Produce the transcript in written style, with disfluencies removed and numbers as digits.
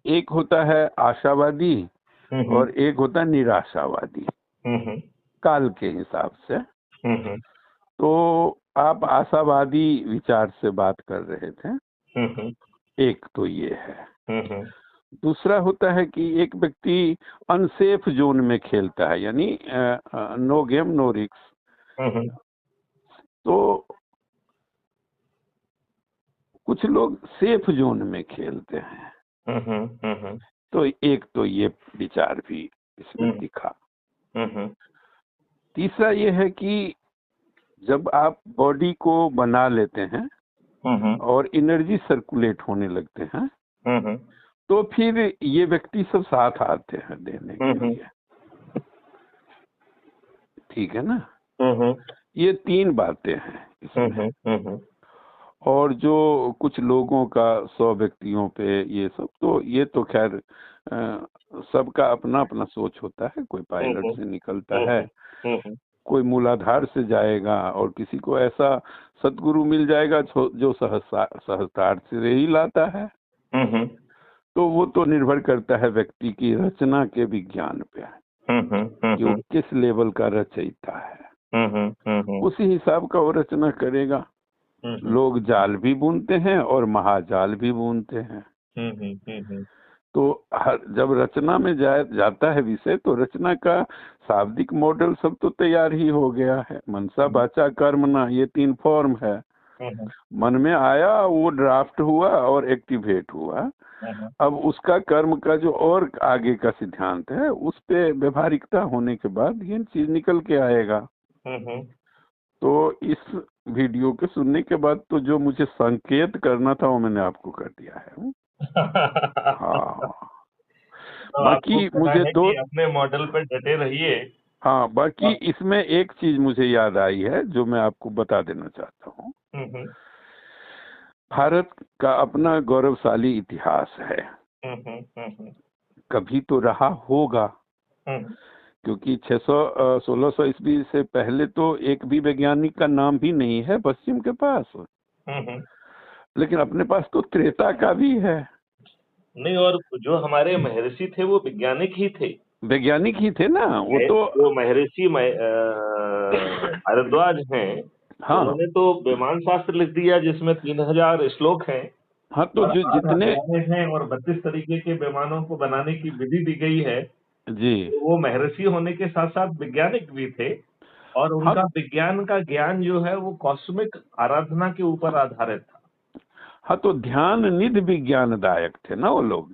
एक होता है आशावादी हम्म। और एक होता है निराशावादी, हम्म। काल के हिसाब से। हम्म। तो आप आशावादी विचार से बात कर रहे थे, हम्म। एक तो ये है। हम्म। दूसरा होता है कि एक व्यक्ति अनसेफ जोन में खेलता है, यानी नो गेम नो रिस्क। हम्म। तो कुछ लोग सेफ जोन में खेलते हैं। हम्म। तो एक तो ये विचार भी इसमें दिखा। हम्म। तीसरा ये है कि जब आप बॉडी को बना लेते हैं हम्म। और एनर्जी सर्कुलेट होने लगते हैं, हम्म। तो फिर ये व्यक्ति सब साथ आते हैं देने के लिए। ठीक है ना? हम्म। ये तीन बातें हैं इसमें। हम्म। और जो कुछ लोगों का 100 व्यक्तियों पे ये सब, तो ये तो खैर सबका अपना अपना सोच होता है। कोई पायलट से निकलता है, कोई मूलाधार से जाएगा, और किसी को ऐसा सदगुरु मिल जाएगा जो सहस्त्रार्थ से ही लाता है। तो वो तो निर्भर करता है व्यक्ति की रचना के विज्ञान पे कि वो किस लेवल का रचयिता है। उसी हिसाब का वो रचना करेगा। लोग जाल भी बुनते हैं और महाजाल भी बुनते हैं। तो जब रचना में जाता है विषय, तो रचना का शाब्दिक मॉडल सब तो तैयार ही हो गया है। मनसा वाचा कर्मणा, ये 3 फॉर्म है। मन में आया, वो ड्राफ्ट हुआ और एक्टिवेट हुआ। अब उसका कर्म का जो और आगे का सिद्धांत है, उस पे व्यवहारिकता होने के बाद ये चीज निकल के आएगा। तो इस वीडियो के सुनने के बाद तो जो मुझे संकेत करना था वो मैंने आपको कर दिया है। हाँ, तो आपको बाकी पता मुझे है दो, कि अपने मॉडल पे डटे रहिए। हाँ, बाकी इसमें एक चीज मुझे याद आई है जो मैं आपको बता देना चाहता हूँ। भारत का अपना गौरवशाली इतिहास है, कभी तो रहा होगा, क्योंकि 1600 ईस्वी से पहले तो एक भी वैज्ञानिक का नाम भी नहीं है पश्चिम के पास। लेकिन अपने पास तो त्रेता का भी है। नहीं, और जो हमारे महर्षि थे वो वैज्ञानिक ही थे। वैज्ञानिक ही थे ना वो तो। जो महर्षि भारद्वाज हैं, हाँ, उन्होंने तो विमान शास्त्र लिख दिया जिसमें 3000 श्लोक हैं हाँ, तो और जो 8 जितने, अध्याय हैं और 32 तरीके के विमानों को बनाने की विधि दी गई है। जी, तो वो महर्षि होने के साथ साथ वैज्ञानिक भी थे, और हाँ, उनका विज्ञान का ज्ञान जो है वो कॉस्मिक आराधना के ऊपर आधारित था। हाँ, तो ध्यान निधि विज्ञानदायक थे ना वो लोग।